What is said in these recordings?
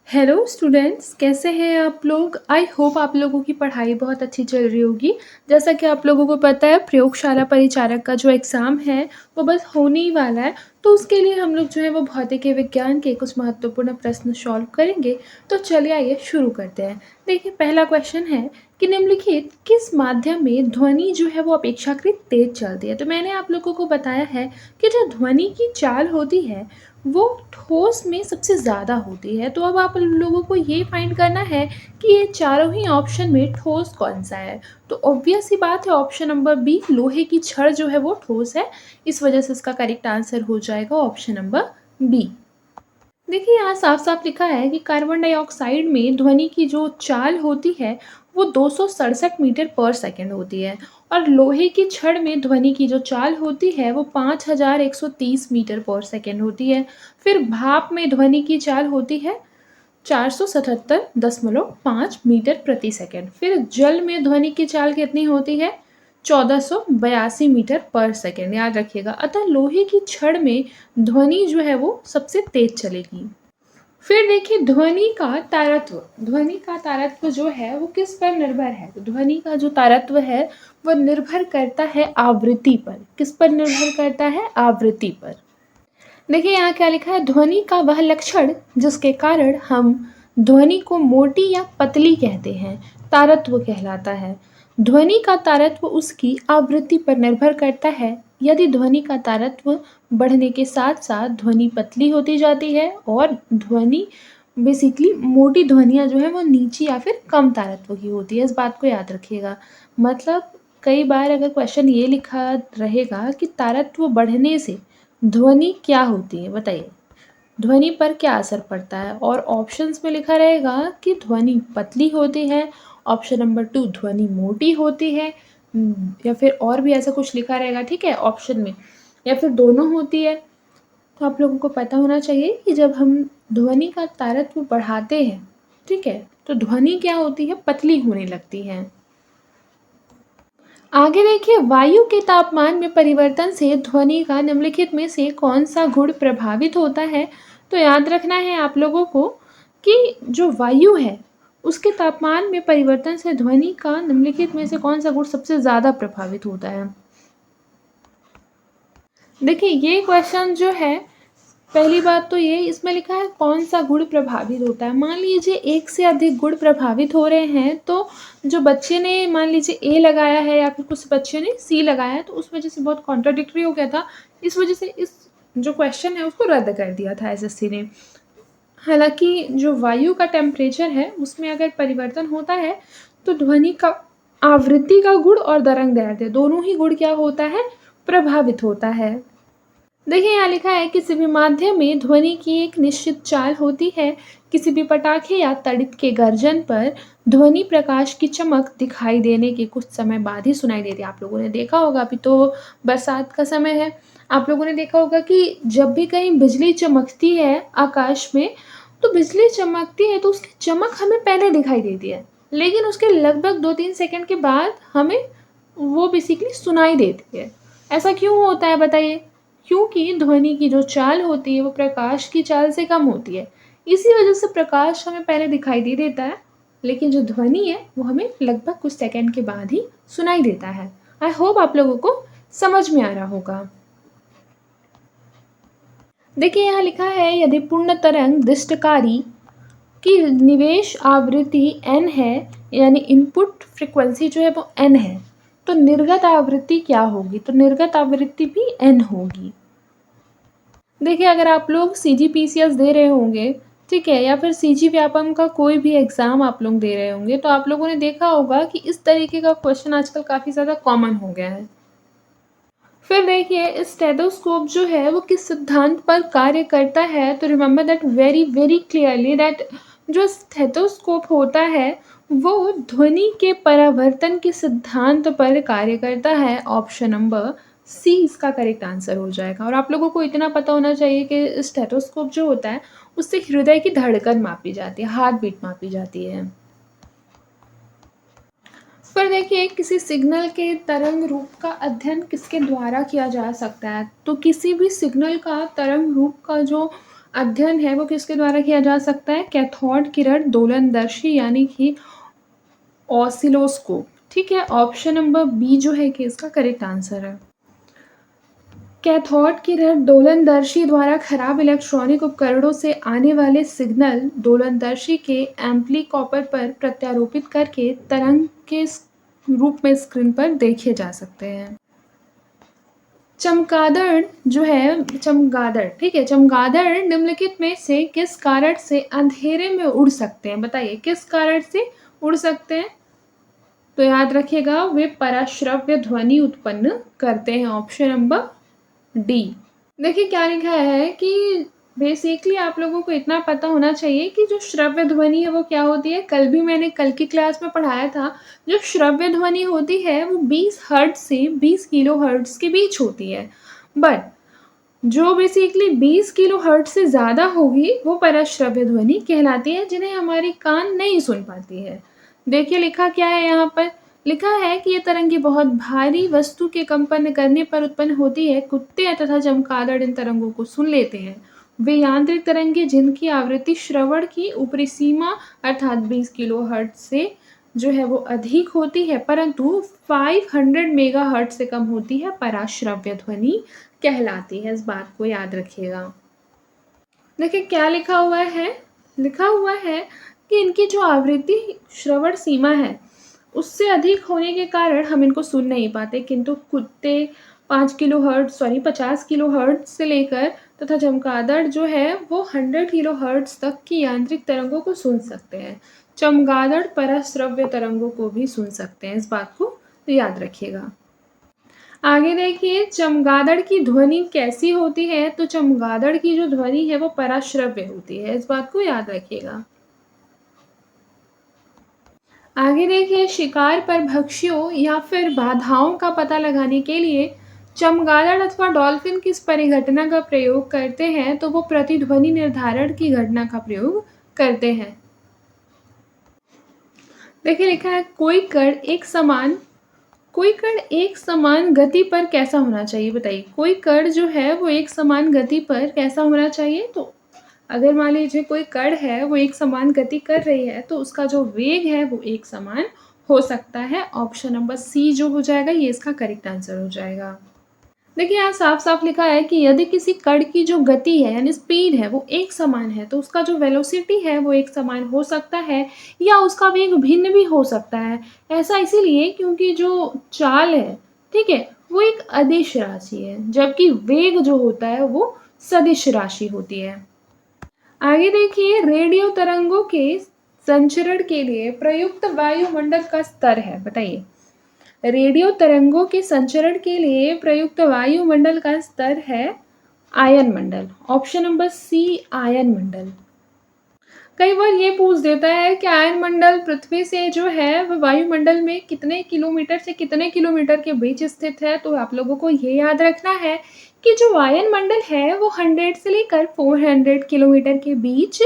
Hello students, कैसे हैं आप लोग? आई होप आप लोगों की पढ़ाई बहुत अच्छी चल रही होगी। जैसा कि आप लोगों को पता है, प्रयोगशाला परिचारक का जो एग्ज़ाम है वो बस होने ही वाला है। तो उसके लिए हम लोग जो है वो भौतिकी विज्ञान के कुछ महत्वपूर्ण प्रश्न सॉल्व करेंगे। तो चलिए आइए शुरू करते हैं। देखिए, पहला क्वेश्चन है कि निम्नलिखित किस माध्यम में ध्वनि जो है वो अपेक्षाकृत तेज चलती है। तो मैंने आप लोगों को बताया है कि जो ध्वनि की चाल होती है वो ठोस में सबसे ज़्यादा होती है। तो अब आप लोगों को ये फाइंड करना है कि ये चारों ही ऑप्शन में ठोस कौन सा है। तो ऑब्वियस सी बात है, ऑप्शन नंबर बी, लोहे की छड़ जो है वो ठोस है। इस वजह से इसका करेक्ट आंसर हो जाएगा ऑप्शन नंबर बी। देखिए, यहाँ साफ-साफ लिखा है कि कार्बन डाइऑक्साइड में ध्वनि की जो चाल होती है वो 267 मीटर पर सेकंड होती है और लोहे की छड़ में ध्वनि की जो चाल होती है वो 5130 मीटर पर सेकंड होती है। फिर भाप में ध्वनि की चाल होती है 477.5 मीटर प्रति सेकंड। फिर जल में ध्वनि की चाल कितनी होती है? 1482 मीटर पर सेकंड, याद रखिएगा। अतः लोहे की छड़ में ध्वनि जो है वो सबसे तेज चलेगी। फिर देखिए, ध्वनि का तारत्व जो है वो किस पर निर्भर है? तो ध्वनि का जो तारत्व है वो निर्भर करता है आवृत्ति पर। किस पर निर्भर करता है? आवृत्ति पर। देखिए, यहाँ क्या लिखा है, ध्वनि का वह लक्षण जिसके कारण हम ध्वनि को मोटी या पतली कहते हैं तारत्व कहलाता है। ध्वनि का तारत्व उसकी आवृत्ति पर निर्भर करता है। यदि ध्वनि का तारत्व बढ़ने के साथ साथ ध्वनि पतली होती जाती है और ध्वनि बेसिकली मोटी ध्वनियाँ जो है वो नीची या फिर कम तारत्व की होती है। इस बात को याद रखिएगा। मतलब कई बार अगर क्वेश्चन ये लिखा रहेगा कि तारत्व बढ़ने से ध्वनि क्या होती है, बताइए? ध्वनि पर क्या असर पड़ता है? और ऑप्शंस में लिखा रहेगा कि ध्वनि पतली होती है, ऑप्शन नंबर 2 ध्वनि मोटी होती है, या फिर और भी ऐसा कुछ लिखा रहेगा, ठीक है, ऑप्शन में, या फिर दोनों होती है। तो आप लोगों को पता होना चाहिए कि जब हम ध्वनि का तारत्व बढ़ाते हैं, ठीक है, तो ध्वनि क्या होती है? पतली होने लगती है। आगे देखिए, वायु के तापमान में परिवर्तन से ध्वनि का निम्नलिखित में से कौन सा गुण प्रभावित होता है? तो याद रखना है आप लोगों को कि जो वायु है उसके तापमान में परिवर्तन से ध्वनि का निम्नलिखित में से कौन सा गुण सबसे ज़्यादा प्रभावित होता है। देखिए, ये क्वेश्चन जो है, पहली बात तो ये इसमें लिखा है कौन सा गुण प्रभावित होता है। मान लीजिए एक से अधिक गुण प्रभावित हो रहे हैं, तो जो बच्चे ने मान लीजिए ए लगाया है या फिर कुछ बच्चे ने सी लगाया है, तो उस वजह से बहुत कॉन्ट्राडिक्टरी हो गया था। इस वजह से इस जो क्वेश्चन है उसको रद्द कर दिया था एसएससी ने। हालांकि जो वायु का टेम्परेचर है उसमें अगर परिवर्तन होता है तो ध्वनि का आवृत्ति का गुण और तरंगदैर्ध्य दोनों ही गुण क्या होता है? प्रभावित होता है। देखिए, यहाँ लिखा है किसी भी माध्यम में ध्वनि की एक निश्चित चाल होती है। किसी भी पटाखे या तड़ित के गर्जन पर ध्वनि प्रकाश की चमक दिखाई देने के कुछ समय बाद ही सुनाई देती है। आप लोगों ने देखा होगा, अभी तो बरसात का समय है, आप लोगों ने देखा होगा कि जब भी कहीं बिजली चमकती है आकाश में, तो बिजली चमकती है तो उसकी चमक हमें पहले दिखाई देती है, लेकिन उसके लगभग 2-3 सेकंड के बाद हमें वो बेसिकली सुनाई देती है। ऐसा क्यों होता है, बताइए? क्योंकि ध्वनि की जो चाल होती है वो प्रकाश की चाल से कम होती है। इसी वजह से प्रकाश हमें पहले दिखाई दे देता है, लेकिन जो ध्वनि है वो हमें लगभग कुछ सेकंड के बाद ही सुनाई देता है। आई होप आप लोगों को समझ में आ रहा होगा। देखिए, यहाँ लिखा है यदि पूर्ण तरंग दृष्टकारी की निवेश आवृत्ति n है, यानी इनपुट फ्रिक्वेंसी जो है वो n है, तो निर्गत आवृत्ति क्या होगी? तो निर्गत आवृत्ति भी n होगी। देखिए, अगर आप लोग CGPCS दे रहे होंगे, ठीक है, या फिर CG व्यापम का कोई भी एग्ज़ाम आप लोग दे रहे होंगे, तो आप लोगों ने देखा होगा कि इस तरीके का क्वेश्चन आजकल काफ़ी ज़्यादा कॉमन हो गया है। फिर देखिए, स्टेथोस्कोप जो है वो किस सिद्धांत पर कार्य करता है? तो remember that very very clearly that जो स्टेथोस्कोप होता है वो ध्वनि के परावर्तन के सिद्धांत पर कार्य करता है। ऑप्शन नंबर सी इसका करेक्ट आंसर हो जाएगा। और आप लोगों को इतना पता होना चाहिए कि स्टेथोस्कोप जो होता है उससे हृदय की धड़कन मापी जाती है, हार्ट बीट मापी जाती है। पर देखिए, किसी सिग्नल के तरंग रूप का अध्ययन किसके द्वारा किया जा सकता है? तो किसी भी सिग्नल का तरंग रूप का जो अध्ययन है वो किसके द्वारा किया जा सकता है? कैथोड किरण दोलनदर्शी यानी कि ऑसिलोस्कोप। ठीक है, ऑप्शन नंबर बी जो है कि इसका करेक्ट आंसर है। कैथोड किरण दोलनदर्शी द्वारा खराब इलेक्ट्रॉनिक उपकरणों से आने वाले सिग्नल दोलनदर्शी के एम्प्लीकॉपर पर प्रत्यारोपित करके तरंग के रूप में स्क्रीन पर देखे जा सकते हैं। चमगादड़ जो है, चमगादड़, ठीक है, चमगादड़ निम्नलिखित में से किस कारण से अंधेरे में उड़ सकते हैं? बताइए किस कारण से उड़ सकते हैं? तो याद रखिएगा, वे पराश्रव्य ध्वनि उत्पन्न करते हैं। Option number D. देखिए क्या लिखा है कि बेसिकली आप लोगों को इतना पता होना चाहिए कि जो श्रव्य ध्वनि है वो क्या होती है। कल की क्लास में पढ़ाया था, जो श्रव्य ध्वनि होती है वो 20 हर्ट्ज से 20 किलो हर्ट्ज के बीच होती है। बट जो बेसिकली 20 किलो हर्ट्ज से ज़्यादा होगी वो पराश्रव्य ध्वनि कहलाती है, जिन्हें हमारी कान नहीं सुन पाती है। देखिए लिखा क्या है यहाँ पर, लिखा है कि ये तरंगे बहुत भारी वस्तु के कंपन करने पर उत्पन्न होती है। कुत्ते तथा चमगादड़ इन तरंगों को सुन लेते हैं। वे यांत्रिक तरंगे जिनकी आवृत्ति श्रवण की ऊपरी सीमा अर्थात 20 किलो हर्ट्ज से जो है वो अधिक होती है, परंतु 500 मेगाहर्ट्ज से कम होती है, पराश्रव्य ध्वनि कहलाती है। इस बात को याद रखिएगा। देखिए क्या लिखा हुआ है, लिखा हुआ है कि इनकी जो आवृत्ति श्रवण सीमा है उससे अधिक होने के कारण हम इनको सुन नहीं पाते, किंतु कुत्ते 50 किलो हर्ट्ज से लेकर तथा चमगादड़ जो है वो 100 किलो हर्ट्ज तक की यांत्रिक तरंगों को सुन सकते हैं। चमगादड़ पराश्रव्य तरंगों को भी सुन सकते हैं। इस बात को याद रखिएगा। आगे देखिए, चमगादड़ की ध्वनि कैसी होती है? तो चमगादड़ की जो ध्वनि है वो पराश्रव्य होती है। इस बात को याद रखिएगा। आगे देखिए, शिकार पर भक्ष्यों या फिर बाधाओं का पता लगाने के लिए चमगादड़ अथवा डॉल्फिन किस परिघटना का प्रयोग करते हैं? तो वो प्रतिध्वनि निर्धारण की घटना का प्रयोग करते हैं। देखिए लिखा है, कोई कण एक समान गति पर कैसा होना चाहिए? बताइए कोई कण जो है वो एक समान गति पर कैसा होना चाहिए? तो अगर मान लीजिए कोई कण है वो एक समान गति कर रही है तो उसका जो वेग है वो एक समान हो सकता है। ऑप्शन नंबर सी जो हो जाएगा ये इसका करेक्ट आंसर हो जाएगा। देखिए यहाँ साफ साफ लिखा है कि यदि किसी कण की जो गति है यानी स्पीड है वो एक समान है तो उसका जो वेलोसिटी है वो एक समान हो सकता है या उसका वेग भिन्न भी हो सकता है। ऐसा इसीलिए क्योंकि जो चाल है, ठीक है, वो एक अदिश राशि है, जबकि वेग जो होता है वो सदिश राशि होती है। आगे देखिए, रेडियो तरंगों के संचरण के लिए प्रयुक्त वायुमंडल का स्तर है। बताइए रेडियो तरंगों के संचरण के लिए प्रयुक्त वायुमंडल का स्तर है आयन मंडल। ऑप्शन नंबर सी आयन मंडल। कई बार ये पूछ देता है कि आयन मंडल पृथ्वी से जो है वह वायुमंडल में कितने किलोमीटर से कितने किलोमीटर के बीच स्थित है। तो आप लोगों को ये याद रखना है कि जो आयन मंडल है वो 100 से लेकर 400 किलोमीटर के बीच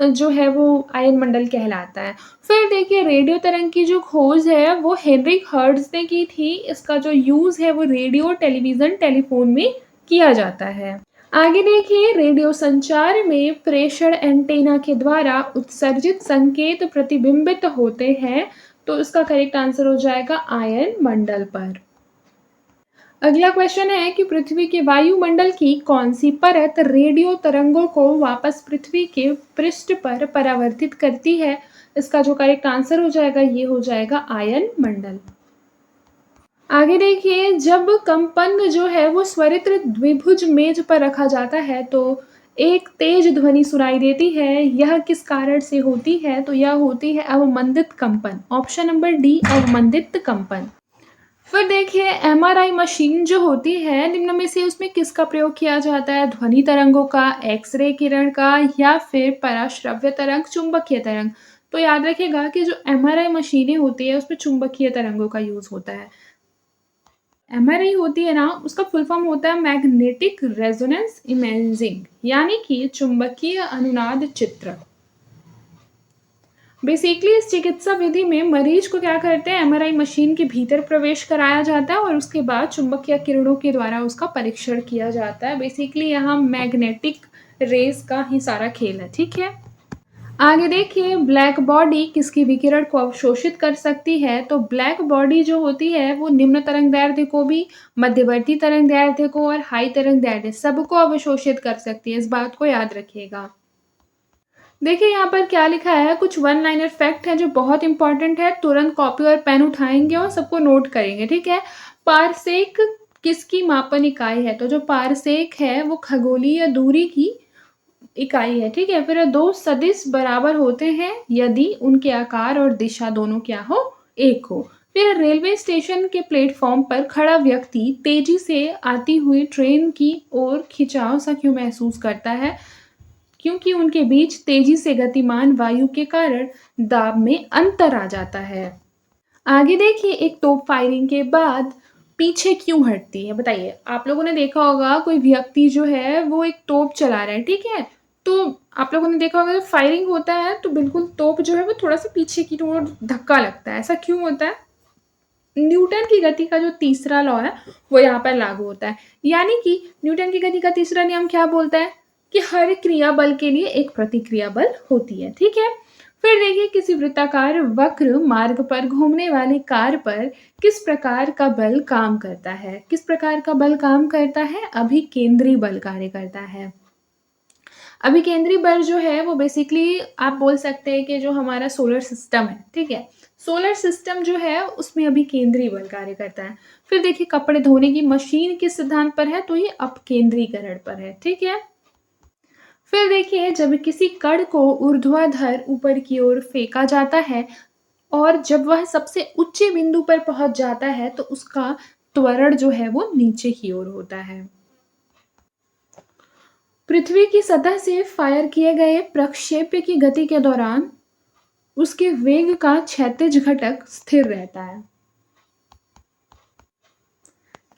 जो है वो आयन मंडल कहलाता है। फिर देखिए रेडियो तरंग की जो खोज है वो हेनरिक हर्ट्ज ने की थी। इसका जो यूज़ है वो रेडियो, टेलीविज़न, टेलीफोन में किया जाता है। आगे देखिए, रेडियो संचार में प्रेषण एंटेना के द्वारा उत्सर्जित संकेत प्रतिबिंबित होते हैं। तो इसका करेक्ट आंसर हो जाएगा आयन मंडल पर। अगला क्वेश्चन है कि पृथ्वी के वायुमंडल की कौन सी परत रेडियो तरंगों को वापस पृथ्वी के पृष्ठ पर परावर्तित करती है? इसका जो करेक्ट आंसर हो जाएगा ये हो जाएगा आयन मंडल। आगे देखिए, जब कंपन जो है वो स्वरित द्विभुज मेज पर रखा जाता है तो एक तेज ध्वनि सुनाई देती है। यह किस कारण से होती है? तो यह होती है अवमंदित कंपन। ऑप्शन नंबर डी अवमंदित कंपन। फिर देखिए, एमआरआई मशीन जो होती है निम्न में से उसमें किसका प्रयोग किया जाता है? ध्वनि तरंगों का, एक्सरे किरण का, या फिर पराश्रव्य तरंग, चुंबकीय तरंग। तो याद रखिएगा कि जो एमआरआई मशीनें होती है उसमें चुंबकीय तरंगों का यूज होता है। एमआरआई होती है ना, उसका फुल फॉर्म होता है मैग्नेटिक रेजोनेंस इमेजिंग, यानी कि चुंबकीय अनुनाद चित्र। बेसिकली इस चिकित्सा विधि में मरीज को क्या करते हैं, एमआरआई मशीन के भीतर प्रवेश कराया जाता है और उसके बाद चुंबकीय किरणों के द्वारा उसका परीक्षण किया जाता है। बेसिकली यहाँ मैग्नेटिक रेस का ही सारा खेल है, ठीक है। आगे देखिए ब्लैक बॉडी किसकी विकिरण को अवशोषित कर सकती है। तो ब्लैक बॉडी जो होती है वो निम्न तरंगदैर्ध्य को भी, मध्यवर्ती तरंगदैर्ध्य को और हाई तरंगदैर्ध्य सबको अवशोषित कर सकती है, इस बात को याद रखिएगा। देखिए यहाँ पर क्या लिखा है, कुछ वन लाइनर फैक्ट है जो बहुत इंपॉर्टेंट है, तुरंत कॉपी और पेन उठाएंगे और सबको नोट करेंगे, ठीक है। पारसेक किसकी मापन इकाई है। तो जो पारसेक है वो खगोलीय दूरी की इकाई है, ठीक है। फिर दो सदिश बराबर होते हैं यदि उनके आकार और दिशा दोनों क्या हो, एक हो। फिर रेलवे स्टेशन के प्लेटफॉर्म पर खड़ा व्यक्ति तेजी से आती हुई ट्रेन की ओर खिंचाव सा क्यों महसूस करता है। क्योंकि उनके बीच तेजी से गतिमान वायु के कारण दाब में अंतर आ जाता है। आगे देखिए एक तोप फायरिंग के बाद पीछे क्यों हटती है, बताइए। आप लोगों ने देखा होगा कोई व्यक्ति जो है वो एक तोप चला रहा है, ठीक है। तो आप लोगों ने देखा होगा जब फायरिंग होता है तो बिल्कुल तोप जो है वो थोड़ा सा पीछे की ओर धक्का लगता है, ऐसा क्यों होता है। न्यूटन की गति का जो तीसरा लॉ है वो यहाँ पर लागू होता है। यानी कि न्यूटन की गति का तीसरा नियम क्या बोलता है कि हर क्रिया बल के लिए एक प्रतिक्रिया बल होती है, ठीक है। फिर देखिए किसी वृत्ताकार वक्र मार्ग पर घूमने वाली कार पर किस प्रकार का बल काम करता है। किस प्रकार का बल काम करता है, अभिकेंद्री बल कार्य करता है। अभिकेंद्री बल जो है वो बेसिकली आप बोल सकते हैं कि जो हमारा सोलर सिस्टम है, ठीक है, सोलर सिस्टम जो है उसमें अभिकेंद्री बल कार्य करता है। फिर देखिए कपड़े धोने की मशीन किस सिद्धांत पर है, तो ये अपकेंद्रीकरण पर है, ठीक है। फिर देखिए जब किसी कण को ऊर्ध्वाधर ऊपर की ओर फेंका जाता है और जब वह सबसे उच्च बिंदु पर पहुंच जाता है तो उसका त्वरण जो है वो नीचे की ओर होता है। पृथ्वी की सतह से फायर किए गए प्रक्षेप्य की गति के दौरान उसके वेग का क्षैतिज घटक स्थिर रहता है।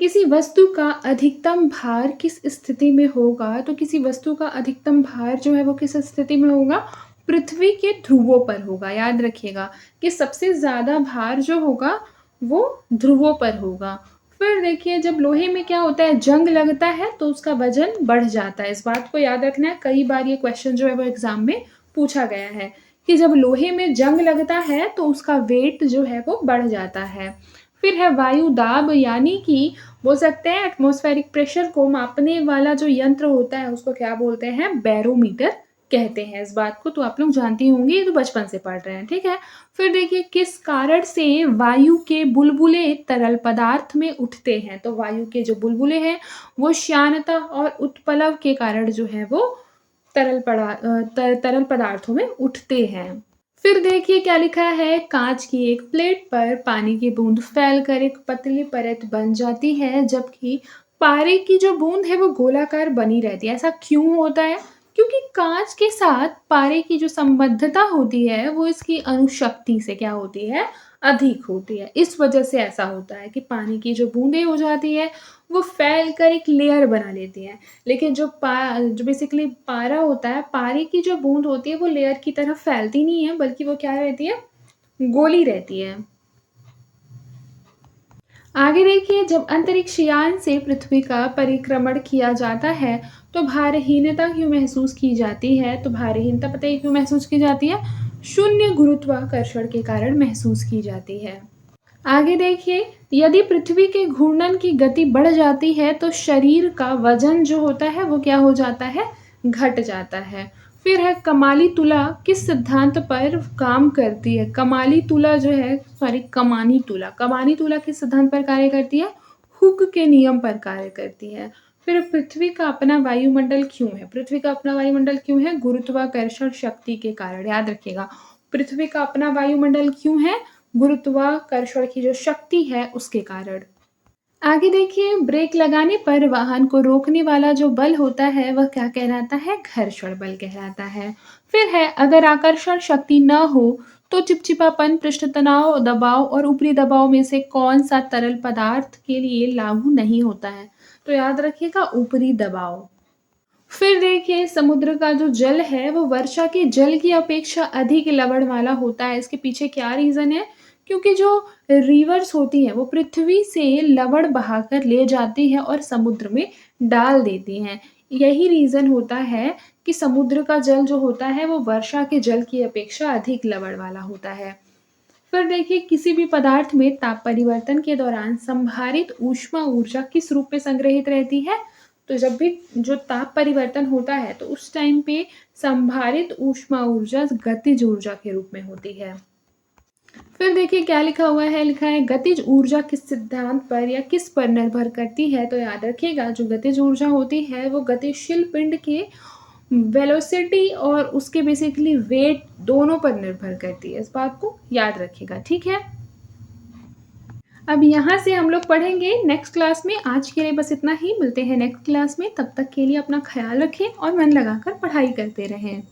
किसी वस्तु का अधिकतम भार किस स्थिति में होगा, तो किसी वस्तु का अधिकतम भार जो है वो किस स्थिति में होगा, पृथ्वी के ध्रुवों पर होगा। याद रखिएगा कि सबसे ज्यादा भार जो होगा वो ध्रुवों पर होगा। फिर देखिए जब लोहे में क्या होता है, जंग लगता है तो उसका वजन बढ़ जाता है, इस बात को याद रखना है। कई बार ये क्वेश्चन जो है वो एग्जाम में पूछा गया है कि जब लोहे में जंग लगता है तो उसका वेट जो है वो बढ़ जाता है। फिर है वायु दाब, यानी कि बोल सकते हैं एटमॉस्फेरिक प्रेशर को मापने वाला जो यंत्र होता है उसको क्या बोलते हैं, बैरोमीटर कहते हैं। इस बात को तो आप लोग जानते होंगे, ये तो बचपन से पढ़ रहे हैं, ठीक है। फिर देखिए किस कारण से वायु के बुलबुले तरल पदार्थ में उठते हैं। तो वायु के जो बुलबुले हैं वो श्यानता और उत्प्लव के कारण जो है वो तरल पदार्थों में उठते हैं। फिर देखिए क्या लिखा है, कांच की एक प्लेट पर पानी की बूंद फैलकर एक पतली परत बन जाती है जबकि पारे की जो बूंद है वो गोलाकार बनी रहती है। ऐसा क्यों होता है, क्योंकि कांच के साथ पारे की जो संबद्धता होती है वो इसकी अणुशक्ति से क्या होती है, अधिक होती है। इस वजह से ऐसा होता है कि पानी की जो बूंदें हो जाती है वो फैल कर एक लेयर बना लेती है। लेकिन जो बेसिकली पारा होता है, पारे की जो बूंद होती है वो लेयर की तरह फैलती नहीं है, बल्कि वो क्या रहती है, गोली रहती है। आगे देखिए जब अंतरिक्ष यान से पृथ्वी का परिक्रमण किया जाता है तो भारहीनता क्यों महसूस की जाती है। तो भारहीनता पता है क्यों महसूस की जाती है, शून्य गुरुत्वाकर्षण के कारण महसूस की जाती है। आगे देखिए यदि पृथ्वी के घूर्णन की गति बढ़ जाती है तो शरीर का वजन जो होता है वो क्या हो जाता है, घट जाता है। फिर है कमाली तुला किस सिद्धांत पर काम करती है। कमाली तुला जो है, सॉरी कमानी तुला किस सिद्धांत पर कार्य करती है, हुक के नियम पर कार्य करती है। फिर पृथ्वी का अपना वायुमंडल क्यों है, पृथ्वी का अपना वायुमंडल क्यों है, गुरुत्वाकर्षण शक्ति के कारण। याद रखिएगा पृथ्वी का अपना वायुमंडल क्यों है, गुरुत्वाकर्षण की जो शक्ति है उसके कारण। आगे देखिए ब्रेक लगाने पर वाहन को रोकने वाला जो बल होता है वह क्या कहलाता है, घर्षण बल कहलाता है। फिर है अगर आकर्षण शक्ति न हो तो चिपचिपापन, पृष्ठ तनाव, दबाव और ऊपरी दबाव में से कौन सा तरल पदार्थ के लिए लागू नहीं होता है। तो याद रखिएगा ऊपरी दबाव। फिर देखिए समुद्र का जो जल है वो वर्षा के जल की अपेक्षा अधिक लवण वाला होता है। इसके पीछे क्या रीजन है, क्योंकि जो रिवर्स होती हैं वो पृथ्वी से लवण बहाकर ले जाती हैं और समुद्र में डाल देती हैं। यही रीज़न होता है कि समुद्र का जल जो होता है वो वर्षा के जल की अपेक्षा अधिक लवण वाला होता है। फिर देखिए किसी भी पदार्थ में ताप परिवर्तन के दौरान संभारित ऊष्मा ऊर्जा किस रूप में संग्रहित रहती है? तो जब भी जो ताप परिवर्तन होता है तो उस टाइम पे संभारित ऊष्मा ऊर्जा गतिज ऊर्जा के रूप में होती है। फिर देखिए क्या लिखा हुआ है, लिखा है गतिज ऊर्जा किस सिद्धांत पर या किस पर निर्भर करती है? तो याद रखिएगा जो गतिज ऊर्जा होती है वो गतिशील पिंड के वेलोसिटी और उसके बेसिकली वेट दोनों पर निर्भर करती है। इस बात को याद रखिएगा, ठीक है? अब यहाँ से हम लोग पढ़ेंगे नेक्स्ट क्लास में। आज के लिए बस इतना ही, मिलते हैं नेक्स्ट क्लास में। तब तक के लिए अपना ख्याल रखें और मन लगाकर पढ़ाई करते रहें।